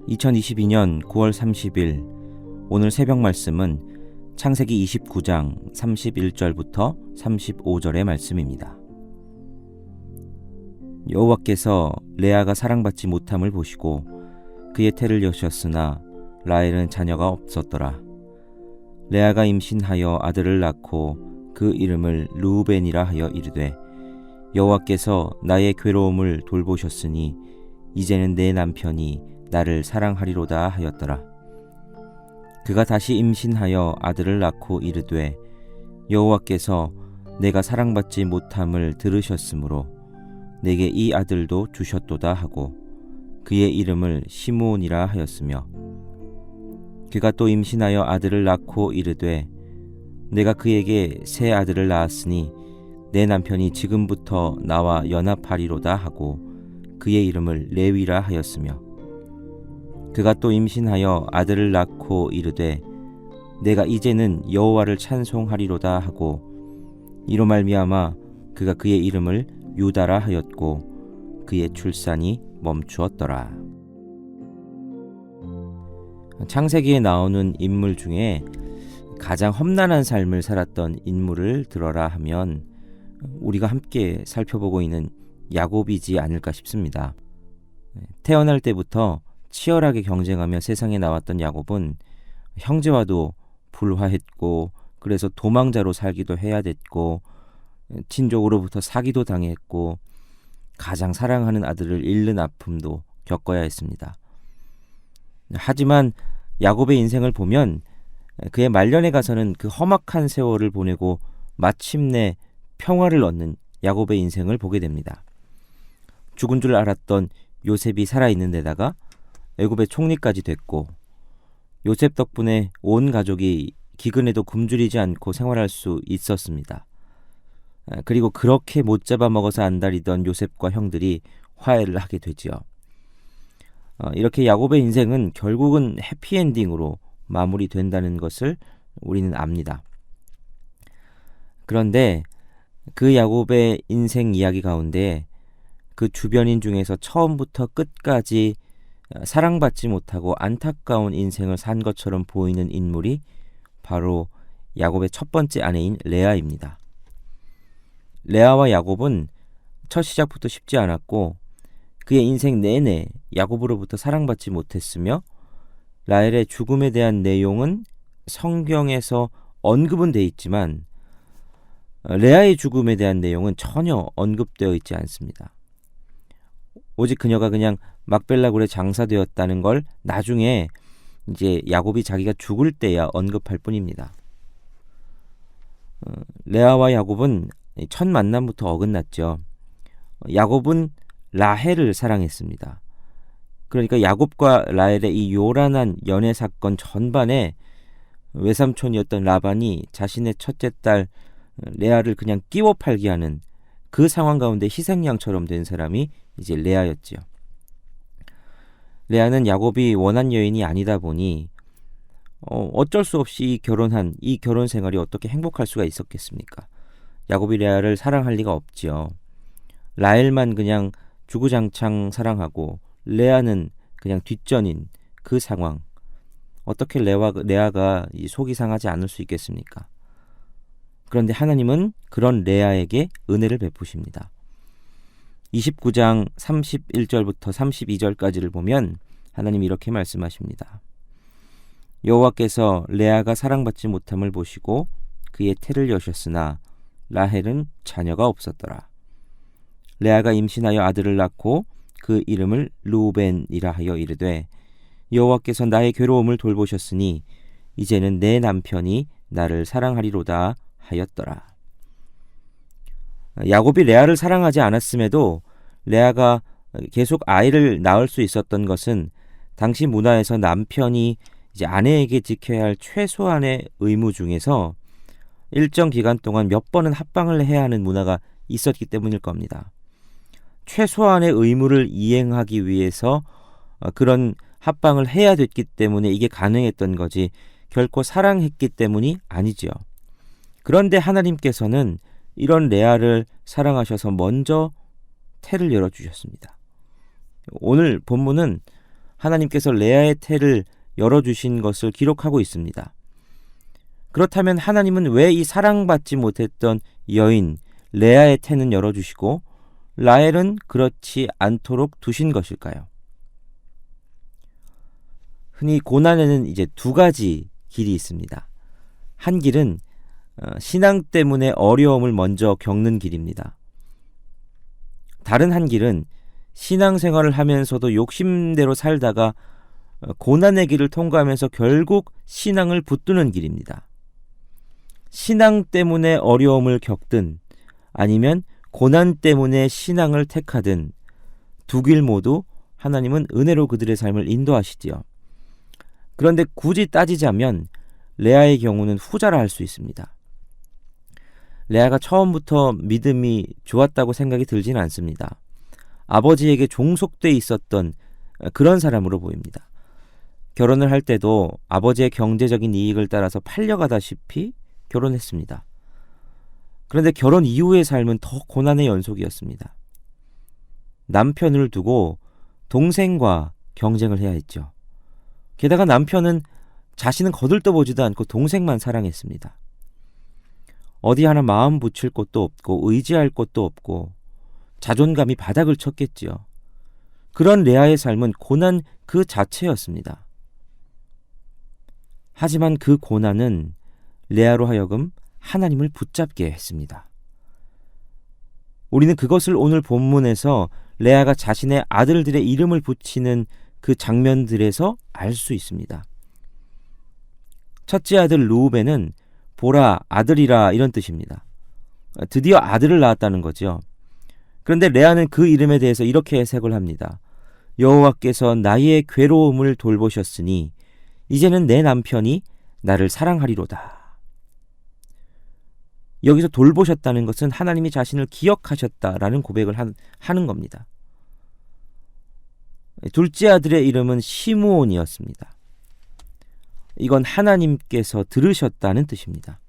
2022년 9월 30일 오늘 새벽 말씀은 창세기 29장 31절부터 35절의 말씀입니다. 여호와께서 레아가 사랑받지 못함을 보시고 그의 태를 여셨으나 라헬은 자녀가 없었더라. 레아가 임신하여 아들을 낳고 그 이름을 르우벤이라 하여 이르되 여호와께서 나의 괴로움을 돌보셨으니 이제는 내 남편이 나를 사랑하리로다 하였더라. 그가 다시 임신하여 아들을 낳고 이르되 여호와께서 내가 사랑받지 못함을 들으셨으므로 내게 이 아들도 주셨도다 하고 그의 이름을 시므온이라 하였으며 그가 또 임신하여 아들을 낳고 이르되 내가 그에게 새 아들을 낳았으니 내 남편이 지금부터 나와 연합하리로다 하고 그의 이름을 레위라 하였으며 그가 또 임신하여 아들을 낳고 이르되 내가 이제는 여호와를 찬송하리로다 하고 이로 말미암아 그가 그의 이름을 유다라 하였고 그의 출산이 멈추었더라. 창세기에 나오는 인물 중에 가장 험난한 삶을 살았던 인물을 들어라 하면 우리가 함께 살펴보고 있는 야곱이지 않을까 싶습니다. 태어날 때부터 치열하게 경쟁하며 세상에 나왔던 야곱은 형제와도 불화했고 그래서 도망자로 살기도 해야 됐고 친족으로부터 사기도 당했고 가장 사랑하는 아들을 잃는 아픔도 겪어야 했습니다. 하지만 야곱의 인생을 보면 그의 말년에 가서는 그 험악한 세월을 보내고 마침내 평화를 얻는 야곱의 인생을 보게 됩니다. 죽은 줄 알았던 요셉이 살아있는 데다가 애굽의 총리까지 됐고 요셉 덕분에 온 가족이 기근에도 굶주리지 않고 생활할 수 있었습니다. 그리고 그렇게 못 잡아먹어서 안달이던 요셉과 형들이 화해를 하게 되지요. 이렇게 야곱의 인생은 결국은 해피엔딩으로 마무리된다는 것을 우리는 압니다. 그런데 그 야곱의 인생 이야기 가운데 그 주변인 중에서 처음부터 끝까지 사랑받지 못하고 안타까운 인생을 산 것처럼 보이는 인물이 바로 야곱의 첫 번째 아내인 레아입니다. 레아와 야곱은 첫 시작부터 쉽지 않았고 그의 인생 내내 야곱으로부터 사랑받지 못했으며 라헬의 죽음에 대한 내용은 성경에서 언급은 돼 있지만 레아의 죽음에 대한 내용은 전혀 언급되어 있지 않습니다. 오직 그녀가 그냥 막벨라 굴에 장사되었다는 걸 나중에 이제 야곱이 자기가 죽을 때야 언급할 뿐입니다. 레아와 야곱은 첫 만남부터 어긋났죠. 야곱은 라헬을 사랑했습니다. 그러니까 야곱과 라헬의 이 요란한 연애 사건 전반에 외삼촌이었던 라반이 자신의 첫째 딸 레아를 그냥 끼워 팔게 하는 그 상황 가운데 희생양처럼 된 사람이 이제 레아였지요. 레아는 야곱이 원한 여인이 아니다 보니 어쩔 수 없이 결혼한 이 결혼 생활이 어떻게 행복할 수가 있었겠습니까? 야곱이 레아를 사랑할 리가 없지요. 라헬만 그냥 주구장창 사랑하고 레아는 그냥 뒷전인 그 상황. 어떻게 레아가 속이 상하지 않을 수 있겠습니까? 그런데 하나님은 그런 레아에게 은혜를 베푸십니다. 29장 31절부터 32절까지를 보면 하나님이 이렇게 말씀하십니다. 여호와께서 레아가 사랑받지 못함을 보시고 그의 태를 여셨으나 라헬은 자녀가 없었더라. 레아가 임신하여 아들을 낳고 그 이름을 르우벤이라 하여 이르되 여호와께서 나의 괴로움을 돌보셨으니 이제는 내 남편이 나를 사랑하리로다 하였더라. 야곱이 레아를 사랑하지 않았음에도 레아가 계속 아이를 낳을 수 있었던 것은 당시 문화에서 남편이 이제 아내에게 지켜야 할 최소한의 의무 중에서 일정 기간 동안 몇 번은 합방을 해야 하는 문화가 있었기 때문일 겁니다. 최소한의 의무를 이행하기 위해서 그런 합방을 해야 됐기 때문에 이게 가능했던 거지 결코 사랑했기 때문이 아니지요. 그런데 하나님께서는 이런 레아를 사랑하셔서 먼저 태를 열어주셨습니다. 오늘 본문은 하나님께서 레아의 태를 열어주신 것을 기록하고 있습니다. 그렇다면 하나님은 왜 이 사랑받지 못했던 여인 레아의 태는 열어주시고 라헬은 그렇지 않도록 두신 것일까요? 흔히 고난에는 이제 두 가지 길이 있습니다. 한 길은 신앙 때문에 어려움을 먼저 겪는 길입니다. 다른 한 길은 신앙생활을 하면서도 욕심대로 살다가 고난의 길을 통과하면서 결국 신앙을 붙드는 길입니다. 신앙 때문에 어려움을 겪든 아니면 고난 때문에 신앙을 택하든 두 길 모두 하나님은 은혜로 그들의 삶을 인도하시지요. 그런데 굳이 따지자면 레아의 경우는 후자라 할 수 있습니다. 레아가 처음부터 믿음이 좋았다고 생각이 들진 않습니다. 아버지에게 종속돼 있었던 그런 사람으로 보입니다. 결혼을 할 때도 아버지의 경제적인 이익을 따라서 팔려가다시피 결혼했습니다. 그런데 결혼 이후의 삶은 더 고난의 연속이었습니다. 남편을 두고 동생과 경쟁을 해야 했죠. 게다가 남편은 자신은 거들떠보지도 않고 동생만 사랑했습니다. 어디 하나 마음 붙일 곳도 없고 의지할 곳도 없고 자존감이 바닥을 쳤겠지요. 그런 레아의 삶은 고난 그 자체였습니다. 하지만 그 고난은 레아로 하여금 하나님을 붙잡게 했습니다. 우리는 그것을 오늘 본문에서 레아가 자신의 아들들의 이름을 붙이는 그 장면들에서 알 수 있습니다. 첫째 아들 루벤은 보라, 아들이라 이런 뜻입니다. 드디어 아들을 낳았다는 거죠. 그런데 레아는 그 이름에 대해서 이렇게 해석을 합니다. 여호와께서 나의 괴로움을 돌보셨으니 이제는 내 남편이 나를 사랑하리로다. 여기서 돌보셨다는 것은 하나님이 자신을 기억하셨다라는 고백을 하는 겁니다. 둘째 아들의 이름은 시므온이었습니다. 이건 하나님께서 들으셨다는 뜻입니다.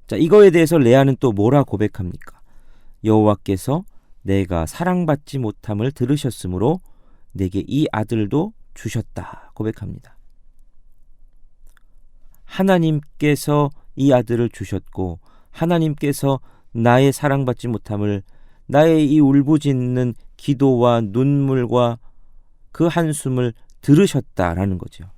자, 이거에 대해서 레아는 또 뭐라 고백합니까? 여호와께서 내가 사랑받지 못함을 들으셨으므로 내게 이 아들도 주셨다 고백합니다. 하나님께서 이 아들을 주셨고 하나님께서 나의 사랑받지 못함을, 나의 이 울부짖는 기도와 눈물과 그 한숨을 들으셨다라는 거죠.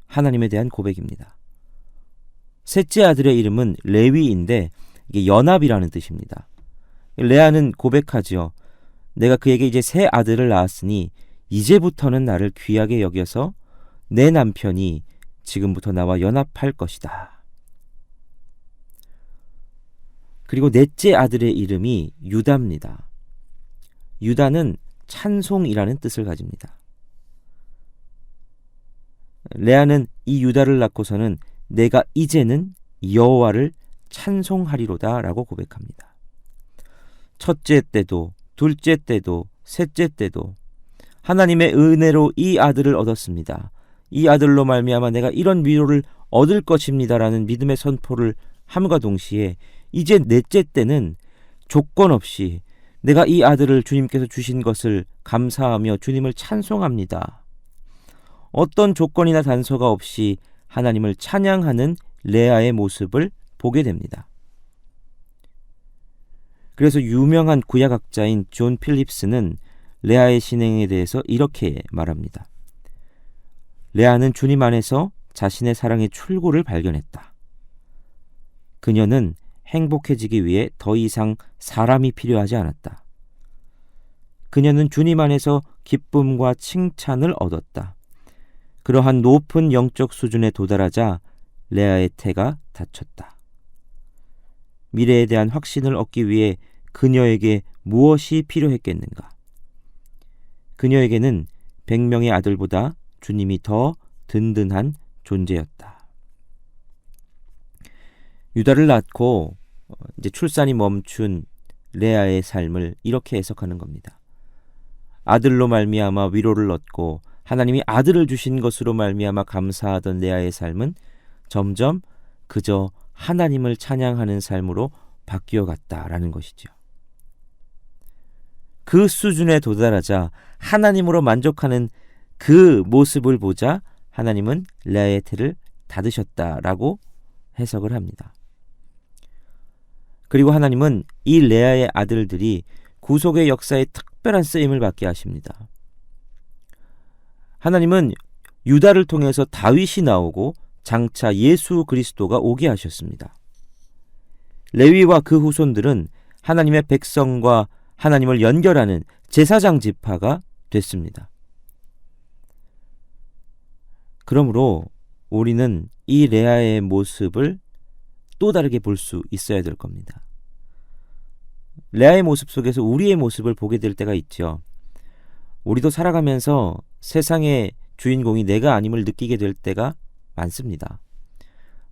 하나님에 대한 고백입니다. 셋째 아들의 이름은 레위인데 이게 연합이라는 뜻입니다. 레아는 고백하지요. 내가 그에게 이제 새 아들을 낳았으니 이제부터는 나를 귀하게 여겨서 내 남편이 지금부터 나와 연합할 것이다. 그리고 넷째 아들의 이름이 유다입니다. 유다는 찬송이라는 뜻을 가집니다. 레아는 이 유다를 낳고서는 내가 이제는 여호와를 찬송하리로다 라고 고백합니다. 첫째 때도 둘째 때도 셋째 때도 하나님의 은혜로 이 아들을 얻었습니다. 이 아들로 말미암아 내가 이런 위로를 얻을 것입니다라는 믿음의 선포를 함과 동시에 이제 넷째 때는 조건 없이 내가 이 아들을 주님께서 주신 것을 감사하며 주님을 찬송합니다. 어떤 조건이나 단서가 없이 하나님을 찬양하는 레아의 모습을 보게 됩니다. 그래서 유명한 구약학자인 존 필립스는 레아의 신앙에 대해서 이렇게 말합니다. 레아는 주님 안에서 자신의 사랑의 출구를 발견했다. 그녀는 행복해지기 위해 더 이상 사람이 필요하지 않았다. 그녀는 주님 안에서 기쁨과 칭찬을 얻었다. 그러한 높은 영적 수준에 도달하자 레아의 태가 닫혔다. 미래에 대한 확신을 얻기 위해 그녀에게 무엇이 필요했겠는가? 그녀에게는 100명의 아들보다 주님이 더 든든한 존재였다. 유다를 낳고 이제 출산이 멈춘 레아의 삶을 이렇게 해석하는 겁니다. 아들로 말미암아 위로를 얻고 하나님이 아들을 주신 것으로 말미암아 감사하던 레아의 삶은 점점 그저 하나님을 찬양하는 삶으로 바뀌어 갔다라는 것이죠. 그 수준에 도달하자 하나님으로 만족하는 그 모습을 보자 하나님은 레아의 태를 닫으셨다라고 해석을 합니다. 그리고 하나님은 이 레아의 아들들이 구속의 역사에 특별한 쓰임을 받게 하십니다. 하나님은 유다를 통해서 다윗이 나오고 장차 예수 그리스도가 오게 하셨습니다. 레위와 그 후손들은 하나님의 백성과 하나님을 연결하는 제사장 지파가 됐습니다. 그러므로 우리는 이 레아의 모습을 또 다르게 볼 수 있어야 될 겁니다. 레아의 모습 속에서 우리의 모습을 보게 될 때가 있죠. 우리도 살아가면서 세상의 주인공이 내가 아님을 느끼게 될 때가 많습니다.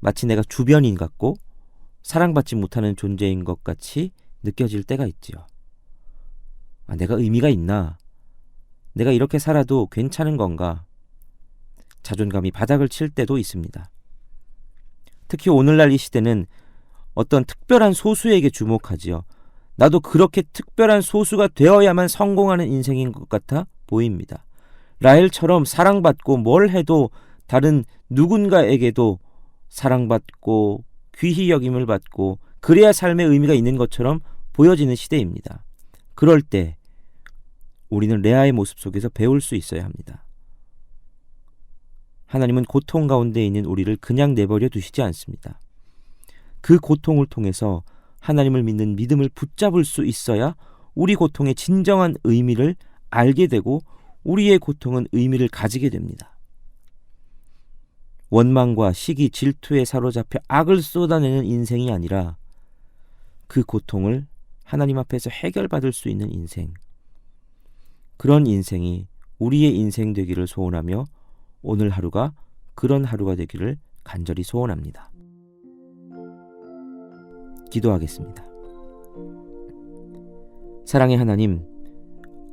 마치 내가 주변인 같고 사랑받지 못하는 존재인 것 같이 느껴질 때가 있죠. 내가 의미가 있나? 내가 이렇게 살아도 괜찮은 건가? 자존감이 바닥을 칠 때도 있습니다. 특히 오늘날 이 시대는 어떤 특별한 소수에게 주목하지요. 나도 그렇게 특별한 소수가 되어야만 성공하는 인생인 것 같아 보입니다. 라헬처럼 사랑받고 뭘 해도 다른 누군가에게도 사랑받고 귀히 여김을 받고 그래야 삶의 의미가 있는 것처럼 보여지는 시대입니다. 그럴 때 우리는 레아의 모습 속에서 배울 수 있어야 합니다. 하나님은 고통 가운데 있는 우리를 그냥 내버려 두시지 않습니다. 그 고통을 통해서 하나님을 믿는 믿음을 붙잡을 수 있어야 우리 고통의 진정한 의미를 알게 되고 우리의 고통은 의미를 가지게 됩니다. 원망과 시기, 질투에 사로잡혀 악을 쏟아내는 인생이 아니라 그 고통을 하나님 앞에서 해결받을 수 있는 인생, 그런 인생이 우리의 인생 되기를 소원하며 오늘 하루가 그런 하루가 되기를 간절히 소원합니다. 기도하겠습니다. 사랑의 하나님,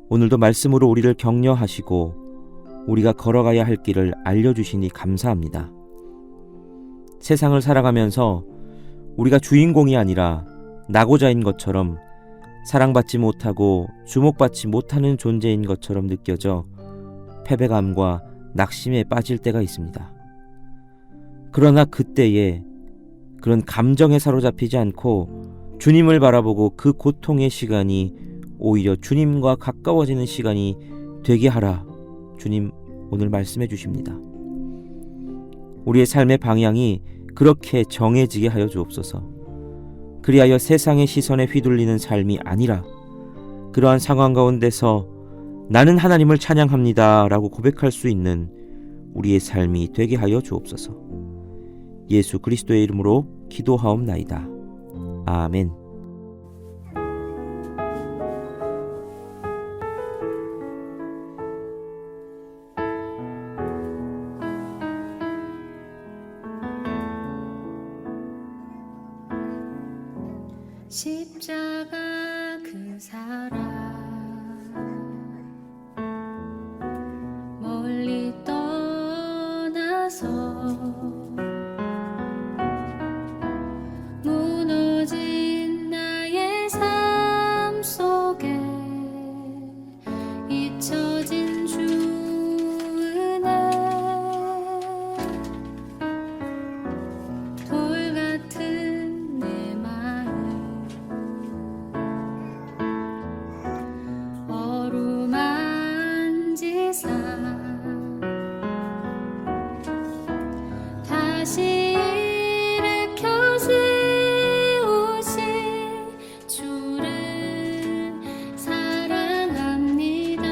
오늘도 말씀으로 우리를 격려하시고 우리가 걸어가야 할 길을 알려주시니 감사합니다. 세상을 살아가면서 우리가 주인공이 아니라 낙오자인 것처럼 사랑받지 못하고 주목받지 못하는 존재인 것처럼 느껴져 패배감과 낙심에 빠질 때가 있습니다. 그러나 그때에 그런 감정에 사로잡히지 않고 주님을 바라보고 그 고통의 시간이 오히려 주님과 가까워지는 시간이 되게 하라. 주님 오늘 말씀해 주십니다. 우리의 삶의 방향이 그렇게 정해지게 하여 주옵소서. 그리하여 세상의 시선에 휘둘리는 삶이 아니라 그러한 상황 가운데서 나는 하나님을 찬양합니다 라고 고백할 수 있는 우리의 삶이 되게 하여 주옵소서. 예수 그리스도의 이름으로 기도하옵나이다. 아멘. 십자가 그 사랑 멀리 떠나서 무너진 나의 삶 속에 잊혀진 주 은혜 돌 같은 내 마음 어루만지사 다시 일으켜 세우신 주를 사랑합니다.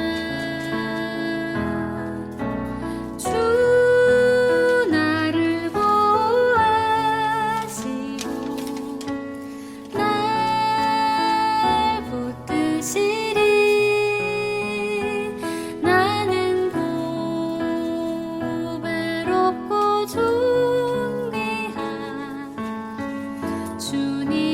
주 나를 보호하시고 날 붙드시리. 나는 고배롭고 존귀한 주님